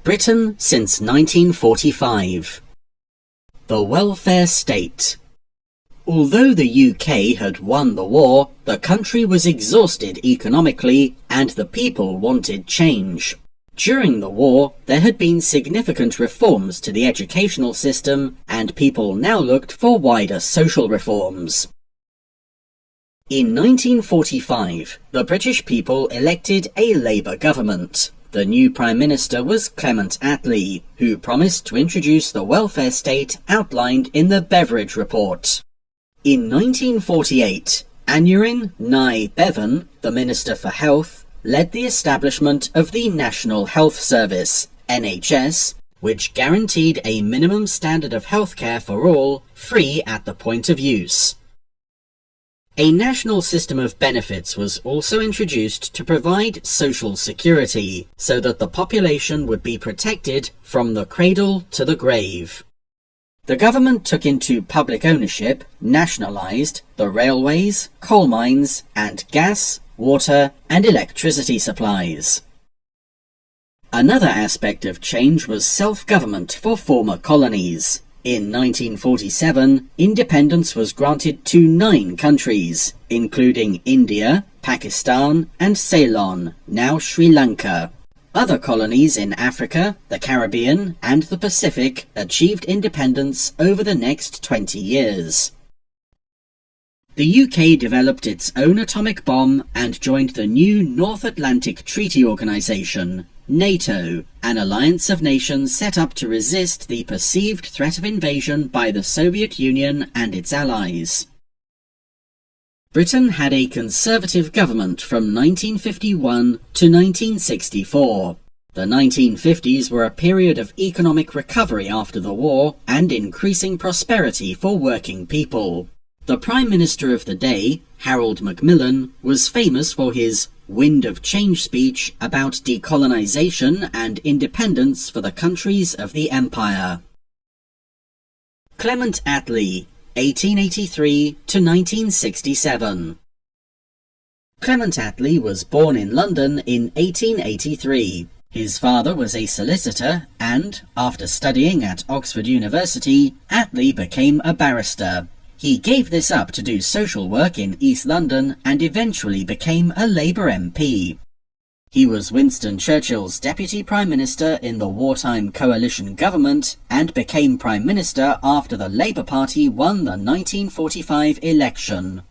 Britain since 1945. The welfare state. Although the UK had won the war, the country was exhausted economically and the people wanted change. During the war, there had been significant reforms to the educational system and people now looked for wider social reforms. In 1945, the British people elected a Labour government. The new Prime Minister was Clement Attlee, who promised to introduce the welfare state outlined in the Beveridge Report. In 1948, Aneurin Nye Bevan, the Minister for Health, led the establishment of the National Health Service, NHS, which guaranteed a minimum standard of healthcare for all, free at the point of use. A national system of benefits was also introduced to provide social security, so that the population would be protected from the cradle to the grave. The government took into public ownership, nationalised, the railways, coal mines, and gas, water, and electricity supplies. Another aspect of change was self-government for former colonies. In 1947, independence was granted to 9 countries, including India, Pakistan, and Ceylon, now Sri Lanka. Other colonies in Africa, the Caribbean, and the Pacific achieved independence over the next 20 years. The UK developed its own atomic bomb and joined the new North Atlantic Treaty Organization, NATO, an alliance of nations set up to resist the perceived threat of invasion by the Soviet Union and its allies. Britain had a conservative government from 1951 to 1964. The 1950s were a period of economic recovery after the war and increasing prosperity for working people. The Prime Minister of the day, Harold Macmillan, was famous for his Wind of Change speech about decolonisation and independence for the countries of the Empire. Clement Attlee, 1883 to 1967. Clement Attlee was born in London in 1883. His father was a solicitor and, after studying at Oxford University, Attlee became a barrister. He gave this up to do social work in East London and eventually became a Labour MP. He was Winston Churchill's Deputy Prime Minister in the wartime coalition government and became Prime Minister after the Labour Party won the 1945 election.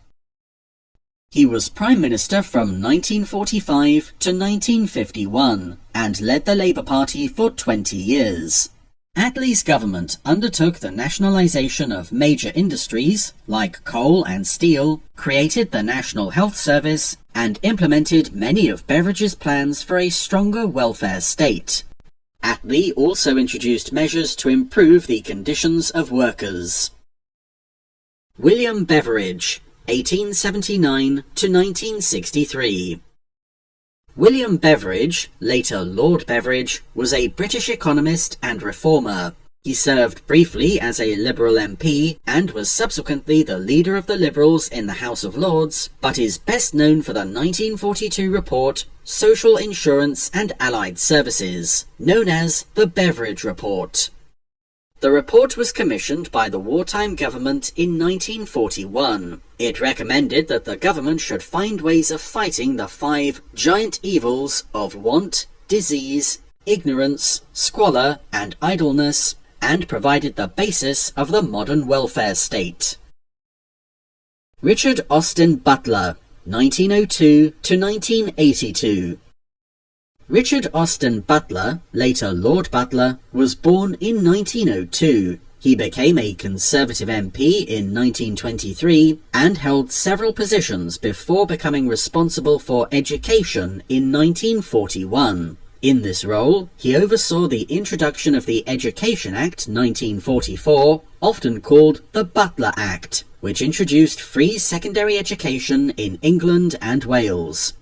He was Prime Minister from 1945 to 1951 and led the Labour Party for 20 years. Attlee's government undertook the nationalisation of major industries, like coal and steel, created the National Health Service, and implemented many of Beveridge's plans for a stronger welfare state. Attlee also introduced measures to improve the conditions of workers. William Beveridge, 1879 to 1963. William Beveridge, later Lord Beveridge, was a British economist and reformer. He served briefly as a Liberal MP and was subsequently the leader of the Liberals in the House of Lords, but is best known for the 1942 report Social Insurance and Allied Services, known as the Beveridge Report. The report was commissioned by the wartime government in 1941. It recommended that the government should find ways of fighting the 5 giant evils of want, disease, ignorance, squalor, and idleness, and provided the basis of the modern welfare state. Richard Austin Butler, 1902 to 1982. Richard Austin Butler, later Lord Butler, was born in 1902. He became a Conservative MP in 1923 and held several positions before becoming responsible for education in 1941. In this role, he oversaw the introduction of the Education Act 1944, often called the Butler Act, which introduced free secondary education in England and Wales.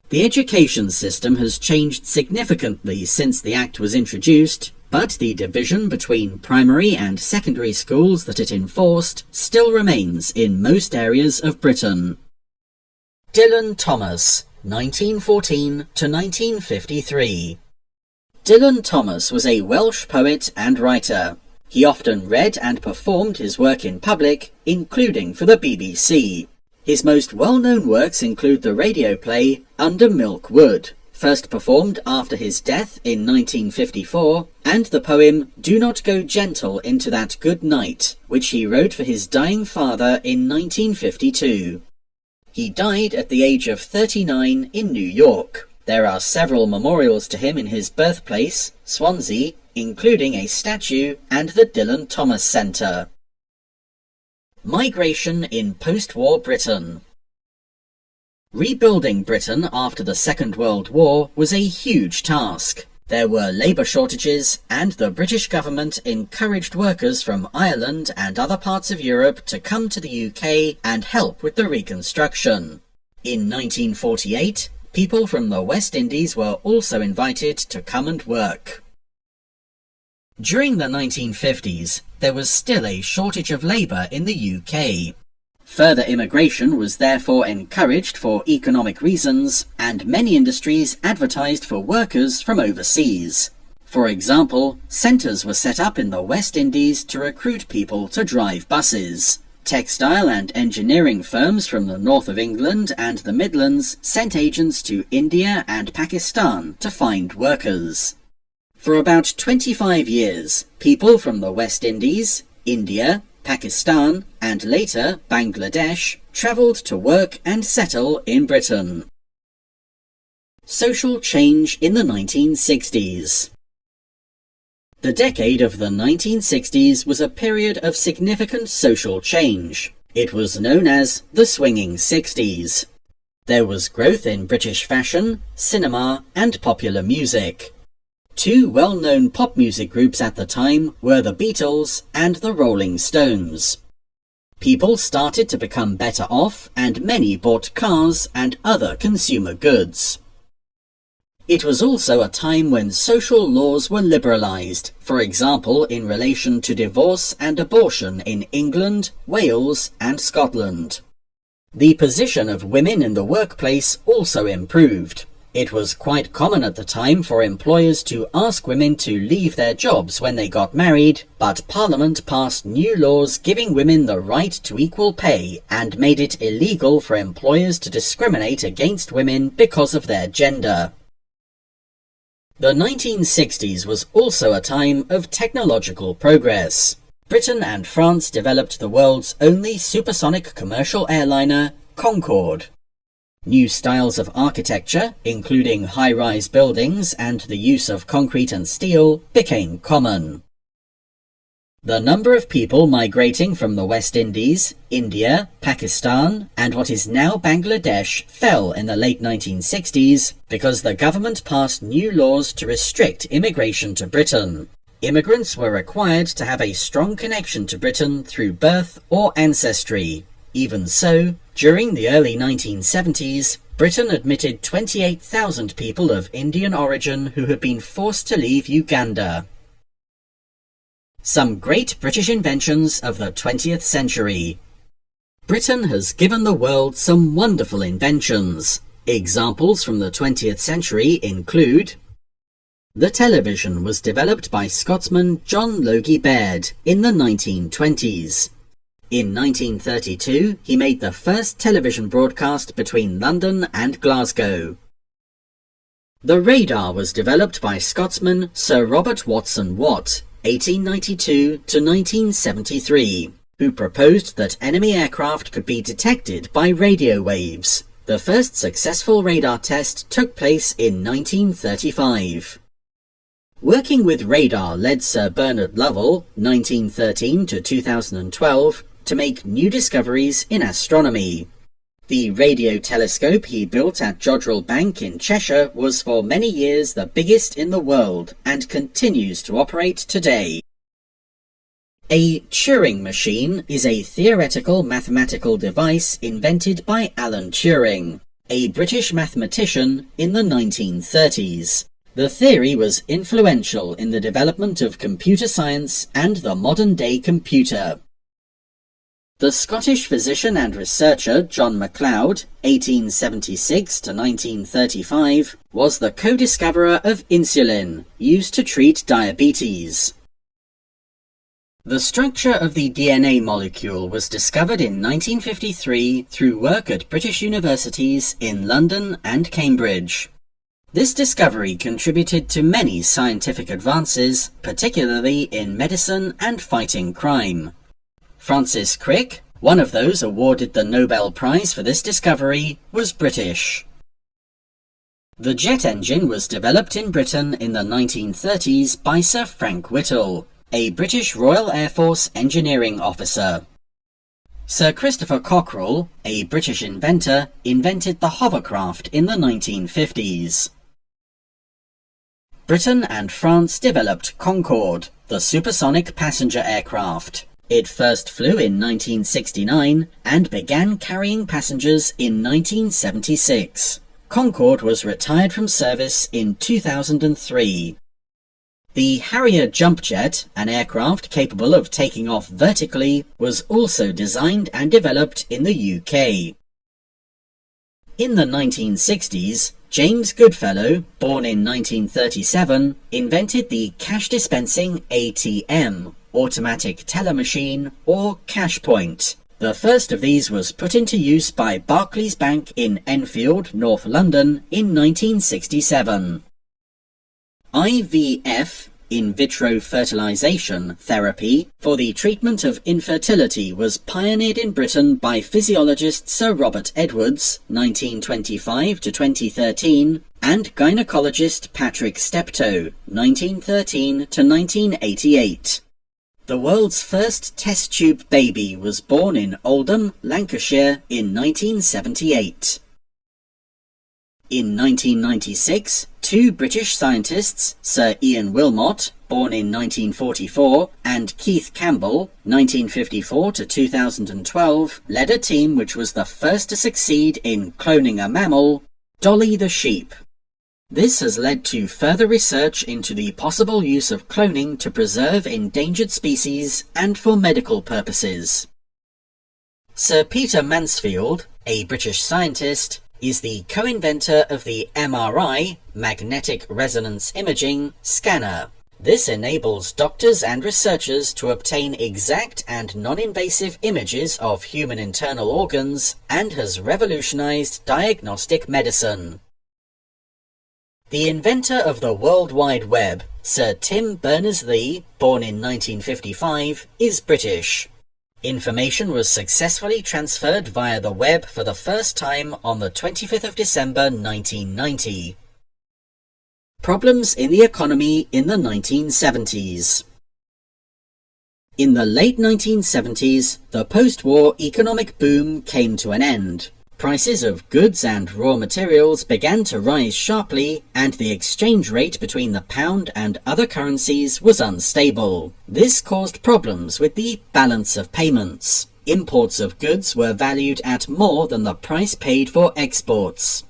The education system has changed significantly since the Act was introduced, but the division between primary and secondary schools that it enforced still remains in most areas of Britain. Dylan Thomas, 1914 to 1953. Dylan Thomas was a Welsh poet and writer. He often read and performed his work in public, including for the BBC. His most well-known works include the radio play Under Milk Wood, first performed after his death in 1954, and the poem Do Not Go Gentle Into That Good Night, which he wrote for his dying father in 1952. He died at the age of 39 in New York. There are several memorials to him in his birthplace, Swansea, including a statue and the Dylan Thomas Centre. Migration in post-war Britain. Rebuilding Britain after the Second World War was a huge task. There were labour shortages, and the British government encouraged workers from Ireland and other parts of Europe to come to the UK and help with the reconstruction. In 1948, people from the West Indies were also invited to come and work. During the 1950s, there was still a shortage of labour in the UK. Further immigration was therefore encouraged for economic reasons, and many industries advertised for workers from overseas. For example, centres were set up in the West Indies to recruit people to drive buses. Textile and engineering firms from the north of England and the Midlands sent agents to India and Pakistan to find workers. For about 25 years, people from the West Indies, India, Pakistan, and later Bangladesh travelled to work and settle in Britain. Social change in the 1960s. The decade of the 1960s was a period of significant social change. It was known as the Swinging Sixties. There was growth in British fashion, cinema, and popular music. Two well-known pop music groups at the time were the Beatles and the Rolling Stones. People started to become better off, and many bought cars and other consumer goods. It was also a time when social laws were liberalised, for example in relation to divorce and abortion in England, Wales, and Scotland. The position of women in the workplace also improved. It was quite common at the time for employers to ask women to leave their jobs when they got married, but Parliament passed new laws giving women the right to equal pay and made it illegal for employers to discriminate against women because of their gender. The 1960s was also a time of technological progress. Britain and France developed the world's only supersonic commercial airliner, Concorde. New styles of architecture, including high-rise buildings and the use of concrete and steel, became common. The number of people migrating from the West Indies, India, Pakistan, and what is now Bangladesh fell in the late 1960s because the government passed new laws to restrict immigration to Britain. Immigrants were required to have a strong connection to Britain through birth or ancestry. Even so, during the early 1970s, Britain admitted 28,000 people of Indian origin who had been forced to leave Uganda. Some great British inventions of the 20th century. Britain has given the world some wonderful inventions. Examples from the 20th century include: the television was developed by Scotsman John Logie Baird in the 1920s. In 1932, he made the first television broadcast between London and Glasgow. The radar was developed by Scotsman Sir Robert Watson Watt, 1892 to 1973, who proposed that enemy aircraft could be detected by radio waves. The first successful radar test took place in 1935. Working with radar led Sir Bernard Lovell, 1913 to 2012, to make new discoveries in astronomy. The radio telescope he built at Jodrell Bank in Cheshire was for many years the biggest in the world and continues to operate today. A Turing machine is a theoretical mathematical device invented by Alan Turing, a British mathematician in the 1930s. The theory was influential in the development of computer science and the modern-day computer. The Scottish physician and researcher John MacLeod, 1876 to 1935, was the co-discoverer of insulin, used to treat diabetes. The structure of the DNA molecule was discovered in 1953 through work at British universities in London and Cambridge. This discovery contributed to many scientific advances, particularly in medicine and fighting crime. Francis Crick, one of those awarded the Nobel Prize for this discovery, was British. The jet engine was developed in Britain in the 1930s by Sir Frank Whittle, a British Royal Air Force engineering officer. Sir Christopher Cockerell, a British inventor, invented the hovercraft in the 1950s. Britain and France developed Concorde, the supersonic passenger aircraft. It first flew in 1969 and began carrying passengers in 1976. Concorde was retired from service in 2003. The Harrier jump jet, an aircraft capable of taking off vertically, was also designed and developed in the UK. In the 1960s, James Goodfellow, born in 1937, invented the cash-dispensing ATM, automatic teller machine, or cash point. The first of these was put into use by Barclays Bank in Enfield, North London, in 1967. IVF, in vitro fertilization therapy, for the treatment of infertility was pioneered in Britain by physiologist Sir Robert Edwards, 1925 to 2013, and gynecologist Patrick Steptoe, 1913 to 1988. The world's first test tube baby was born in Oldham, Lancashire in 1978. In 1996, two British scientists, Sir Ian Wilmot, born in 1944, and Keith Campbell, 1954 to 2012, led a team which was the first to succeed in cloning a mammal, Dolly the sheep. This has led to further research into the possible use of cloning to preserve endangered species and for medical purposes. Sir Peter Mansfield, a British scientist, is the co-inventor of the MRI, magnetic resonance imaging, scanner. This enables doctors and researchers to obtain exact and non-invasive images of human internal organs and has revolutionized diagnostic medicine. The inventor of the World Wide Web, Sir Tim Berners-Lee, born in 1955, is British. Information was successfully transferred via the web for the first time on the 25th of December 1990. Problems in the economy in the 1970s. In the late 1970s, the post-war economic boom came to an end. Prices of goods and raw materials began to rise sharply, and the exchange rate between the pound and other currencies was unstable. This caused problems with the balance of payments. Imports of goods were valued at more than the price paid for exports.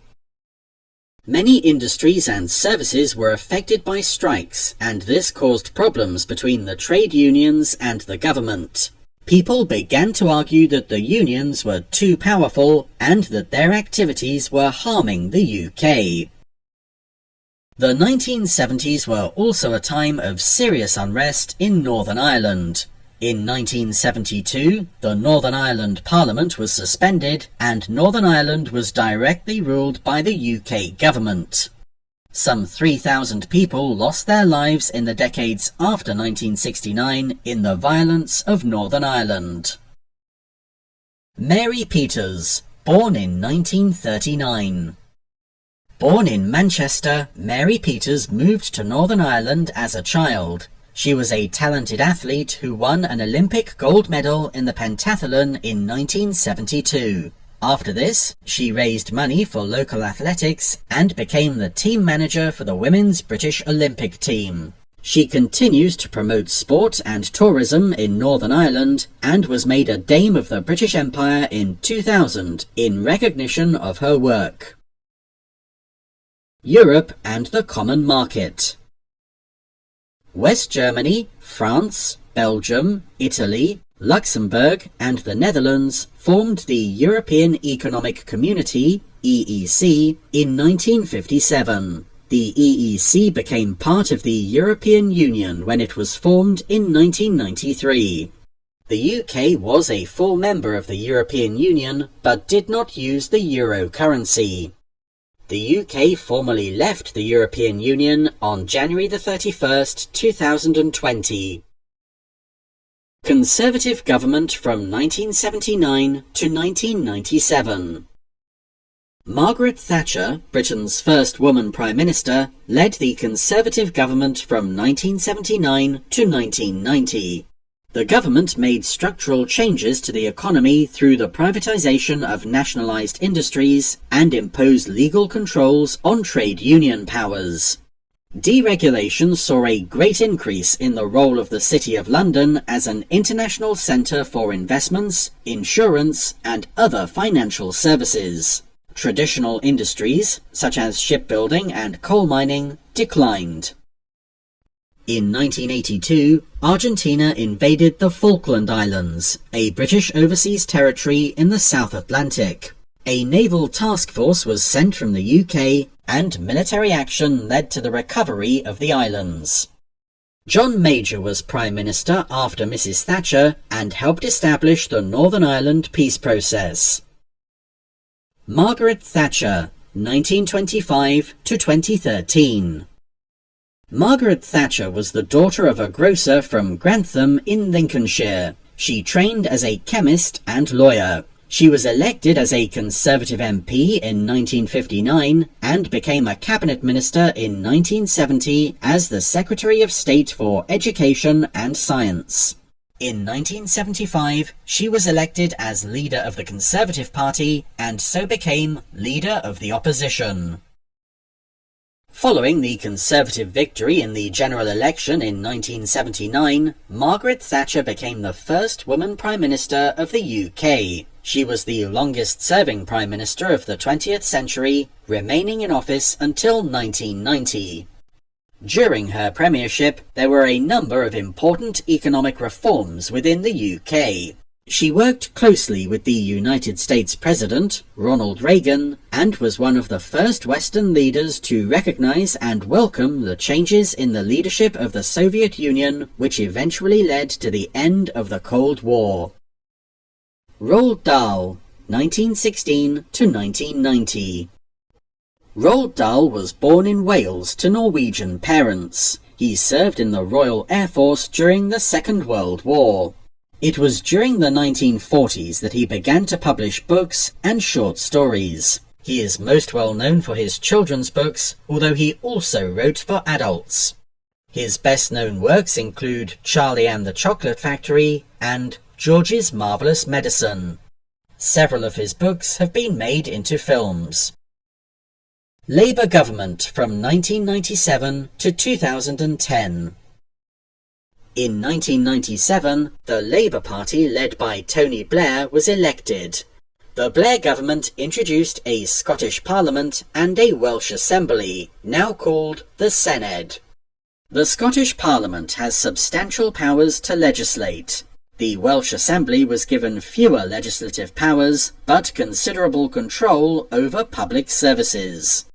Many industries and services were affected by strikes, and this caused problems between the trade unions and the government. People began to argue that the unions were too powerful and that their activities were harming the UK. The 1970s were also a time of serious unrest in Northern Ireland. In 1972, the Northern Ireland Parliament was suspended and Northern Ireland was directly ruled by the UK government. Some 3,000 people lost their lives in the decades after 1969 in the violence of Northern Ireland. Mary Peters, born in 1939. Born in Manchester, Mary Peters moved to Northern Ireland as a child. She was a talented athlete who won an Olympic gold medal in the pentathlon in 1972. After this, she raised money for local athletics and became the team manager for the women's British Olympic team. She continues to promote sport and tourism in Northern Ireland and was made a Dame of the British Empire in 2000 in recognition of her work. Europe and the Common Market. West Germany, France, Belgium, Italy, Luxembourg, and the Netherlands formed the European Economic Community, EEC, in 1957. The EEC became part of the European Union when it was formed in 1993. The UK was a full member of the European Union, but did not use the euro currency. The UK formally left the European Union on January 31st, 2020. Conservative government from 1979 to 1997. Margaret Thatcher, Britain's first woman Prime Minister, led the Conservative government from 1979 to 1990. The government made structural changes to the economy through the privatisation of nationalised industries and imposed legal controls on trade union powers. Deregulation saw a great increase in the role of the City of London as an international centre for investments, insurance, and other financial services. Traditional industries, such as shipbuilding and coal mining, declined. In 1982, Argentina invaded the Falkland Islands, a British overseas territory in the South Atlantic. A naval task force was sent from the UK, and military action led to the recovery of the islands. John Major was Prime Minister after Mrs. Thatcher and helped establish the Northern Ireland peace process. Margaret Thatcher, 1925 to 2013. Margaret Thatcher was the daughter of a grocer from Grantham in Lincolnshire. She trained as a chemist and lawyer. She was elected as a Conservative MP in 1959 and became a cabinet minister in 1970 as the Secretary of State for Education and Science. In 1975, she was elected as leader of the Conservative Party and so became leader of the opposition. Following the Conservative victory in the general election in 1979, Margaret Thatcher became the first woman Prime Minister of the UK. She was the longest-serving Prime Minister of the 20th century, remaining in office until 1990. During her premiership, there were a number of important economic reforms within the UK. She worked closely with the United States President, Ronald Reagan, and was one of the first Western leaders to recognize and welcome the changes in the leadership of the Soviet Union, which eventually led to the end of the Cold War. Roald Dahl, 1916 to 1990. Roald Dahl was born in Wales to Norwegian parents. He served in the Royal Air Force during the Second World War. It was during the 1940s that he began to publish books and short stories. He is most well known for his children's books, although he also wrote for adults. His best-known works include Charlie and the Chocolate Factory and George's Marvelous Medicine. Several of his books have been made into films. Labour government from 1997 to 2010. In 1997, the Labour Party led by Tony Blair was elected. The Blair government introduced a Scottish Parliament and a Welsh Assembly, now called the Senedd. The Scottish Parliament has substantial powers to legislate. The Welsh Assembly was given fewer legislative powers, but considerable control over public services.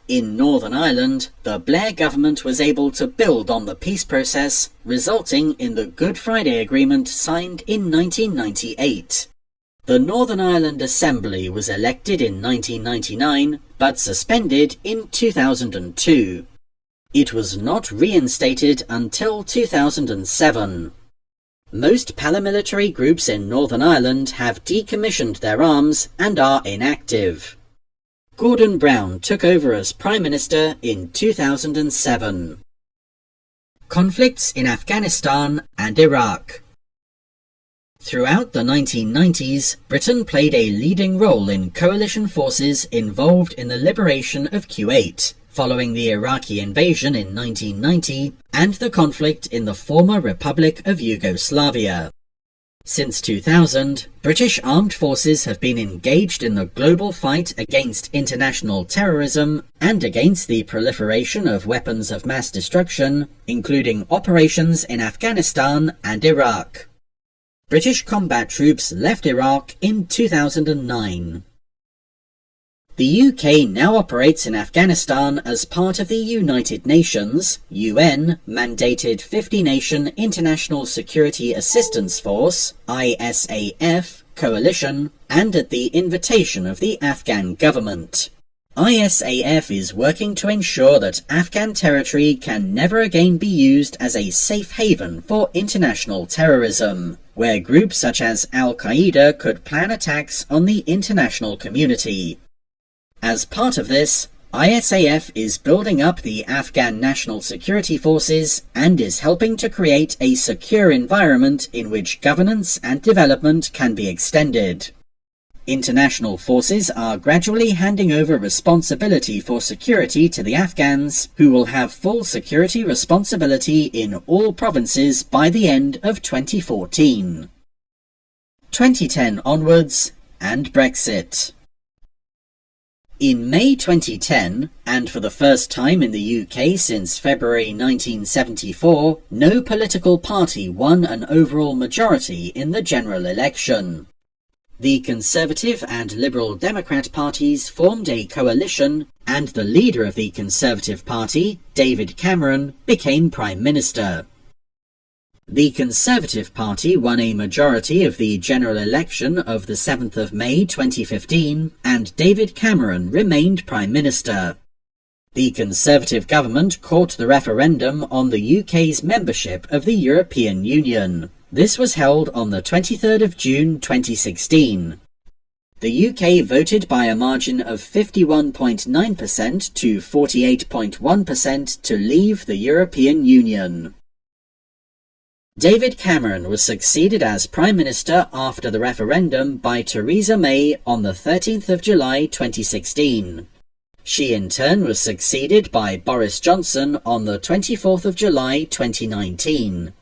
In Northern Ireland, the Blair government was able to build on the peace process, resulting in the Good Friday Agreement signed in 1998. The Northern Ireland Assembly was elected in 1999, but suspended in 2002. It was not reinstated until 2007. Most paramilitary groups in Northern Ireland have decommissioned their arms and are inactive. Gordon Brown took over as Prime Minister in 2007. Conflicts in Afghanistan and Iraq. Throughout the 1990s, Britain played a leading role in coalition forces involved in the liberation of Kuwait, following the Iraqi invasion in 1990 and the conflict in the former Republic of Yugoslavia. Since 2000, British armed forces have been engaged in the global fight against international terrorism and against the proliferation of weapons of mass destruction, including operations in Afghanistan and Iraq. British combat troops left Iraq in 2009. The UK now operates in Afghanistan as part of the United Nations, UN, mandated 50-nation International Security Assistance Force, ISAF, coalition, and at the invitation of the Afghan government. ISAF is working to ensure that Afghan territory can never again be used as a safe haven for international terrorism, where groups such as Al-Qaeda could plan attacks on the international community. As part of this, ISAF is building up the Afghan National Security Forces and is helping to create a secure environment in which governance and development can be extended. International forces are gradually handing over responsibility for security to the Afghans, who will have full security responsibility in all provinces by the end of 2014. 2010 onwards, and Brexit. In May 2010, and for the first time in the UK since February 1974, no political party won an overall majority in the general election. The Conservative and Liberal Democrat parties formed a coalition, and the leader of the Conservative Party, David Cameron, became Prime Minister. The Conservative Party won a majority of the general election of the 7th of May 2015, and David Cameron remained Prime Minister. The Conservative government caught the referendum on the UK's membership of the European Union. This was held on the 23rd of June 2016. The UK voted by a margin of 51.9% to 48.1% to leave the European Union. David Cameron was succeeded as Prime Minister after the referendum by Theresa May on the 13th of July 2016. She in turn was succeeded by Boris Johnson on the 24th of July 2019.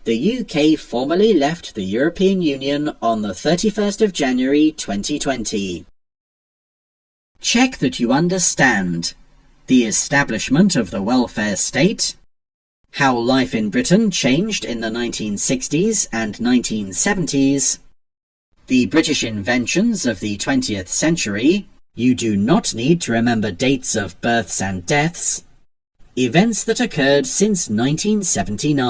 The UK formally left the European Union on the 31st of January 2020. Check that you understand the establishment of the welfare state, how life in Britain changed in the 1960s and 1970s, the British inventions of the 20th century. You do not need to remember dates of births and deaths, events that occurred since 1979.